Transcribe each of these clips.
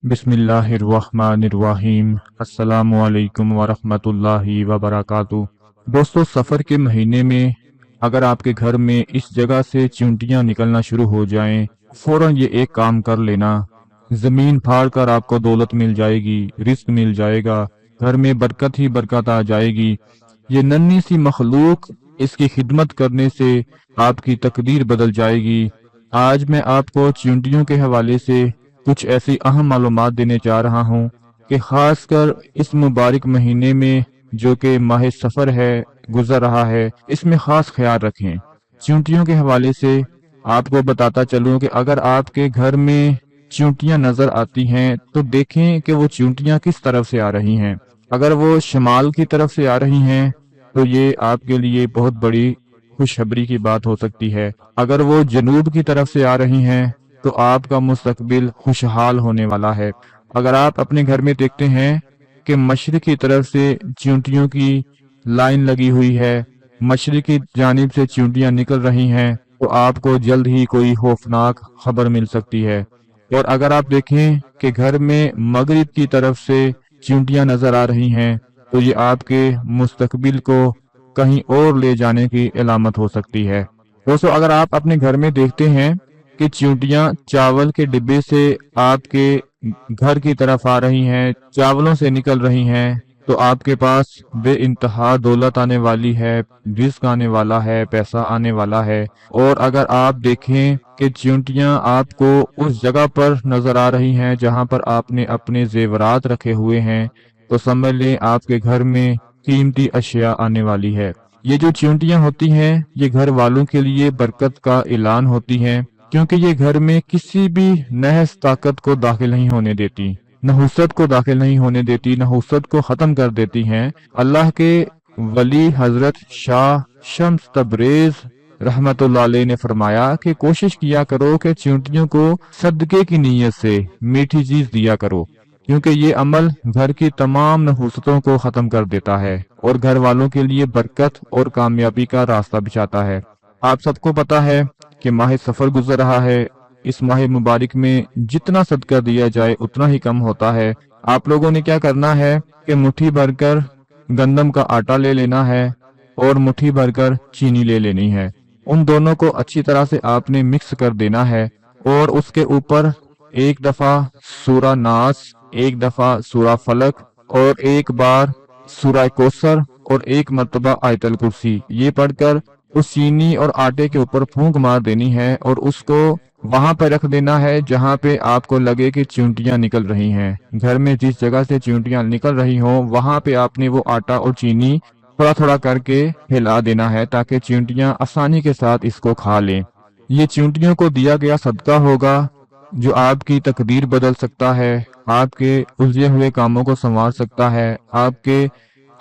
बिस्मिल्लाहिर्रहमानिर्रहीम। अस्सलामु अलैकुम वरहमतुल्लाहि वबरकातुहू। दोस्तों, सफ़र के महीने में अगर आपके घर में इस जगह से चींटियां निकलना शुरू हो जाएं, फौरन ये एक काम कर लेना। ज़मीन फाड़ कर आपको दौलत मिल जाएगी, रिस्क मिल जाएगा, घर में बरकत ही बरकत आ जाएगी। ये नन्ही सी मखलूक, इसकी खिदमत करने से आपकी तकदीर बदल जाएगी। आज मैं आपको चींटियों के हवाले से कुछ ऐसी अहम मालूमात देने जा रहा हूँ कि खासकर इस मुबारक महीने में जो कि माह सफ़र है, गुजर रहा है, इसमें खास ख्याल रखें। चींटियों के हवाले से आपको बताता चलूं कि अगर आपके घर में चींटियां नजर आती हैं तो देखें कि वो चींटियां किस तरफ से आ रही हैं। अगर वो शमाल की तरफ से आ रही हैं तो ये आपके लिए बहुत बड़ी खुशखबरी की बात हो सकती है। अगर वो जनूब की तरफ से आ रही हैं तो आपका मुस्तकबिल खुशहाल होने वाला है। अगर आप अपने घर में देखते हैं कि मशरिक की तरफ से चींटियों की लाइन लगी हुई है, मशरिक की जानिब से चींटियां निकल रही हैं, तो आपको जल्द ही कोई खौफनाक खबर मिल सकती है। और अगर आप देखें कि घर में मगरिब की तरफ से चींटियां नजर आ रही हैं, तो ये आपके मुस्तकबिल को कहीं और ले जाने की अलामत हो सकती है। दोस्तों, अगर आप अपने घर में देखते हैं कि चींटियां चावल के डिब्बे से आपके घर की तरफ आ रही हैं, चावलों से निकल रही हैं, तो आपके पास बे इंतहा दौलत आने वाली है, रिस्क आने वाला है, पैसा आने वाला है। और अगर आप देखें कि चींटियां आपको उस जगह पर नजर आ रही हैं जहां पर आपने अपने जेवरात रखे हुए हैं, तो समझ लें आपके घर में कीमती अशिया आने वाली है। ये जो चींटियां होती हैं, ये घर वालों के लिए बरकत का ऐलान होती हैं, क्योंकि ये घर में किसी भी नहस ताकत को दाखिल नहीं होने देती, नहुसत को दाखिल नहीं होने देती, नहुसत को खत्म कर देती हैं। अल्लाह के वली हजरत शाह शम्स तबरेज रहमतुल्लाह अलैह ने फरमाया कि कोशिश किया करो कि चींटियों को सदके की नीयत से मीठी चीज दिया करो, क्योंकि ये अमल घर की तमाम नहुसतों को खत्म कर देता है और घर वालों के लिए बरकत और कामयाबी का रास्ता बिछाता है। आप सबको पता है कि माह सफर गुजर रहा है। इस माह मुबारक में जितना सदका दिया जाए उतना ही कम होता है। आप लोगों ने क्या करना है कि मुट्ठी भरकर गंदम का आटा ले लेना है और मुट्ठी भरकर चीनी ले लेनी है। उन दोनों को अच्छी तरह से आपने मिक्स कर देना है और उसके ऊपर एक दफा सूरा नास, एक दफा सूरा फलक और एक बार सूरा कौसर और एक मर्तबा आयतल कुर्सी ये पढ़कर उस चीनी और आटे के ऊपर फूंक मार देनी है और उसको वहां पर रख देना है जहां पे आपको लगे कि चींटियां निकल रही हैं। घर में जिस जगह से चींटियां निकल रही हों वहां पे आपने वो आटा और चीनी थोड़ा थोड़ा करके हिला देना है ताकि चींटियां आसानी के साथ इसको खा लें। ये चींटियों को दिया गया सदका होगा जो आपकी तकदीर बदल सकता है, आपके उलझे हुए कामों को संवार सकता है, आपके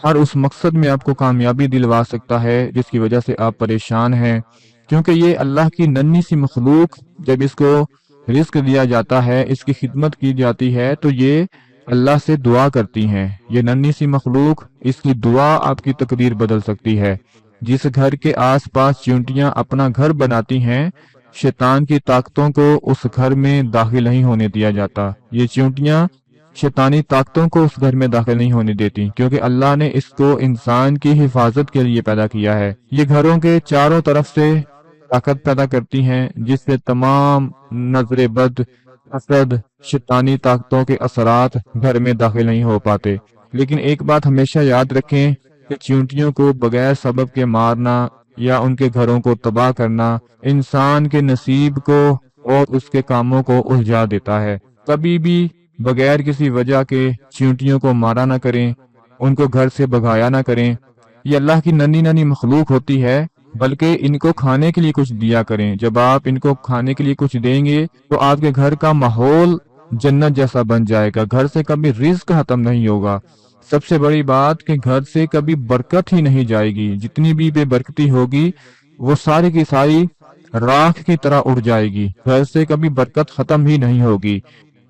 हर उस मकसद में आपको कामयाबी दिलवा सकता है जिसकी वजह से आप परेशान हैं। क्योंकि ये अल्लाह की नन्ही सी मखलूक, जब इसको रिस्क दिया जाता है, इसकी खिदमत की जाती है, तो ये अल्लाह से दुआ करती हैं। ये नन्ही सी मखलूक, इसकी दुआ आपकी तकदीर बदल सकती है। जिस घर के आसपास चींटियां अपना घर बनाती हैं, शैतान की ताकतों को उस घर में दाखिल नहीं होने दिया जाता। ये चींटियां शैतानी ताकतों को उस घर में दाखिल नहीं होने देती, क्योंकि अल्लाह ने इसको इंसान की हिफाजत के लिए पैदा किया है। ये घरों के चारों तरफ से ताकत पैदा करती हैं जिससे तमाम नजरे बद, हसद, शैतानी ताकतों के असरात घर में दाखिल नहीं हो पाते। लेकिन एक बात हमेशा याद रखें कि चींटियों को बगैर सबब के मारना या उनके घरों को तबाह करना इंसान के नसीब को और उसके कामों को उलझा देता है। कभी भी बगैर किसी वजह के चींटियों को मारा ना करें, उनको घर से भगाया ना करें। ये अल्लाह की नन्ही नन्ही मखलूक होती है, बल्कि इनको खाने के लिए कुछ दिया करें। जब आप इनको खाने के लिए कुछ देंगे तो आपके घर का माहौल जन्नत जैसा बन जाएगा। घर से कभी रिस्क खत्म नहीं होगा। सबसे बड़ी बात कि घर से कभी बरकत ही नहीं जाएगी। जितनी भी बेबरकती होगी वो सारी की सारी राख की तरह उड़ जाएगी। घर से कभी बरकत खत्म ही नहीं होगी।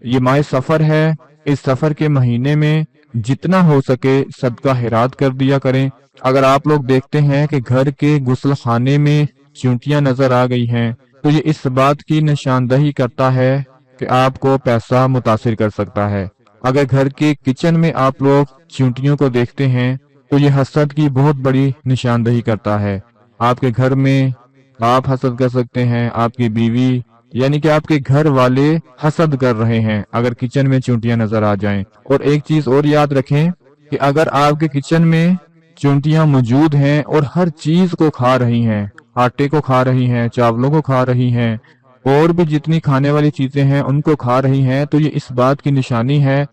ये माह सफर है, इस सफर के महीने में जितना हो सके सदका खैरात कर दिया करें। अगर आप लोग देखते हैं कि घर के गुस्ल खाने में चींटियां नजर आ गई हैं, तो ये इस बात की निशानदही करता है कि आपको पैसा मुतासिर कर सकता है। अगर घर के किचन में आप लोग चींटियों को देखते हैं तो ये हसद की बहुत बड़ी निशानदही करता है। आपके घर में आप हसद कर सकते हैं, आपकी बीवी यानी कि आपके घर वाले हसद कर रहे हैं अगर किचन में चींटियां नजर आ जाएं। और एक चीज और याद रखें कि अगर आपके किचन में चींटियां मौजूद हैं और हर चीज को खा रही हैं, आटे को खा रही हैं, चावलों को खा रही हैं और भी जितनी खाने वाली चीजें हैं उनको खा रही हैं, तो ये इस बात की निशानी है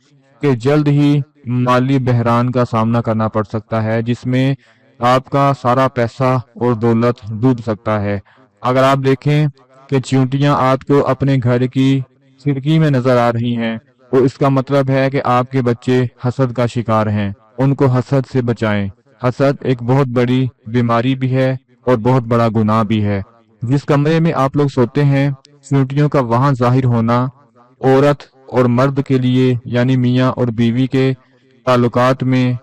कि जल्द ही माली बहरान का सामना करना पड़ सकता है, जिसमें आपका सारा पैसा और दौलत डूब सकता है। अगर आप देखें कि चींटियां आपको अपने घर की खिड़की में नजर आ रही हैं, तो इसका मतलब है कि आपके बच्चे हसद का शिकार हैं। उनको हसद से बचाएं। हसद एक बहुत बड़ी बीमारी भी है और बहुत बड़ा गुनाह भी है। जिस कमरे में आप लोग सोते हैं, चींटियों का वहां जाहिर होना औरत और मर्द के लिए यानी मियाँ और बीवी के ताल्लुकात में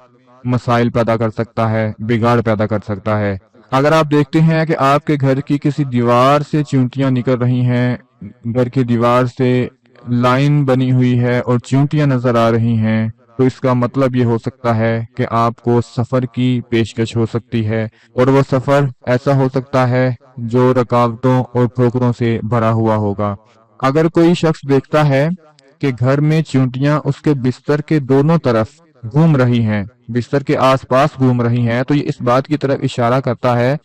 मसाइल पैदा कर सकता है, बिगाड़ पैदा कर सकता है। अगर आप देखते हैं कि आपके घर की किसी दीवार से चींटियां निकल रही हैं, घर की दीवार से लाइन बनी हुई है और चींटियां नजर आ रही हैं, तो इसका मतलब ये हो सकता है कि आपको सफर की पेशकश हो सकती है और वो सफर ऐसा हो सकता है जो रुकावटों और ठोकरों से भरा हुआ होगा। अगर कोई शख्स देखता है कि घर में चींटियां उसके बिस्तर के दोनों तरफ घूम रही हैं, बिस्तर के आसपास घूम रही हैं, तो ये इस बात की तरफ इशारा करता है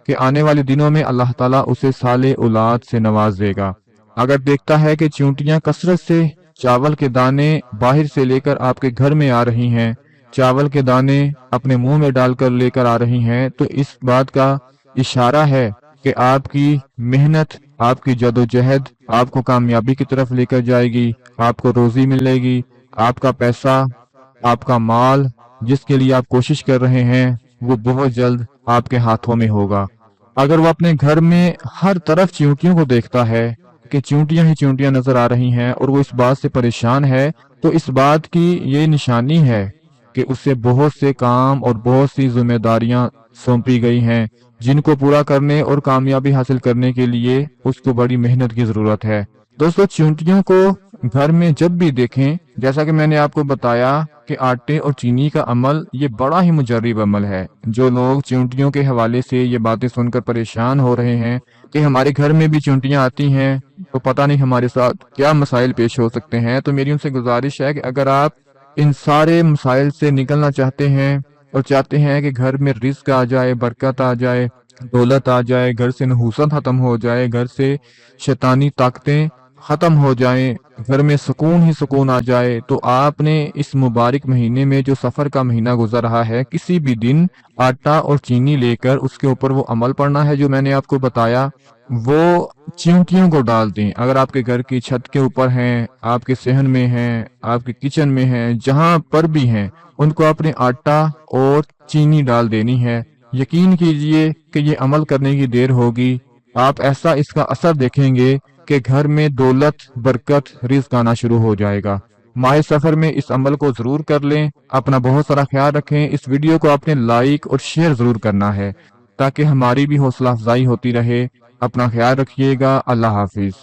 कि आने वाले दिनों में अल्लाह ताला उसे साले औलाद से नवाज देगा। अगर देखता है कि चींटियां कसरत से चावल के दाने बाहर से लेकर आपके घर में आ रही हैं, चावल के दाने अपने मुंह में डालकर लेकर आ रही हैं, तो इस बात का इशारा है कि आपकी मेहनत, आपकी जदोजहद आपको कामयाबी की तरफ लेकर जाएगी, आपको रोजी मिलेगी, आपका पैसा, आपका माल जिसके लिए आप कोशिश कर रहे हैं वो बहुत जल्द आपके हाथों में होगा। अगर वो अपने घर में हर तरफ चींटियों को देखता है कि चींटियां ही चींटियां नजर आ रही हैं और वो इस बात से परेशान है, तो इस बात की ये निशानी है कि उससे बहुत से काम और बहुत सी जिम्मेदारियां सौंपी गई हैं, जिनको पूरा करने और कामयाबी हासिल करने के लिए उसको बड़ी मेहनत की जरूरत है। दोस्तों, चींटियों को घर में जब भी देखें, जैसा कि मैंने आपको बताया कि आटे और चीनी का अमल ये बड़ा ही मुजर्रिब अमल है। जो लोग चींटियों के हवाले से ये बातें सुनकर परेशान हो रहे हैं कि हमारे घर में भी चींटियां आती हैं तो पता नहीं हमारे साथ क्या मसाइल पेश हो सकते हैं, तो मेरी उनसे गुजारिश है कि अगर आप इन सारे मसाइल से निकलना चाहते हैं और चाहते हैं कि घर में रिस्क आ जाए, बरकत आ जाए, दौलत आ जाए, घर से नहूसत खत्म हो जाए, घर से शैतानी ताकतें खत्म हो जाएं, घर में सुकून ही सुकून आ जाए, तो आपने इस मुबारक महीने में जो सफर का महीना गुजर रहा है, किसी भी दिन आटा और चीनी लेकर उसके ऊपर वो अमल पड़ना है जो मैंने आपको बताया, वो चींटियों को डाल दें। अगर आपके घर की छत के ऊपर हैं, आपके सहन में हैं, आपके किचन में हैं, जहां पर भी हैं, उनको अपने आटा और चीनी डाल देनी है। यकीन कीजिए कि ये अमल करने की देर होगी, आप ऐसा इसका असर देखेंगे कि घर में दौलत, बरकत, रिज़्क आना शुरू हो जाएगा। माह सफर में इस अमल को जरूर कर लें। अपना बहुत सारा ख्याल रखें। इस वीडियो को आपने लाइक और शेयर जरूर करना है ताकि हमारी भी हौसला अफजाई होती रहे। अपना ख्याल रखिएगा। अल्लाह हाफिज।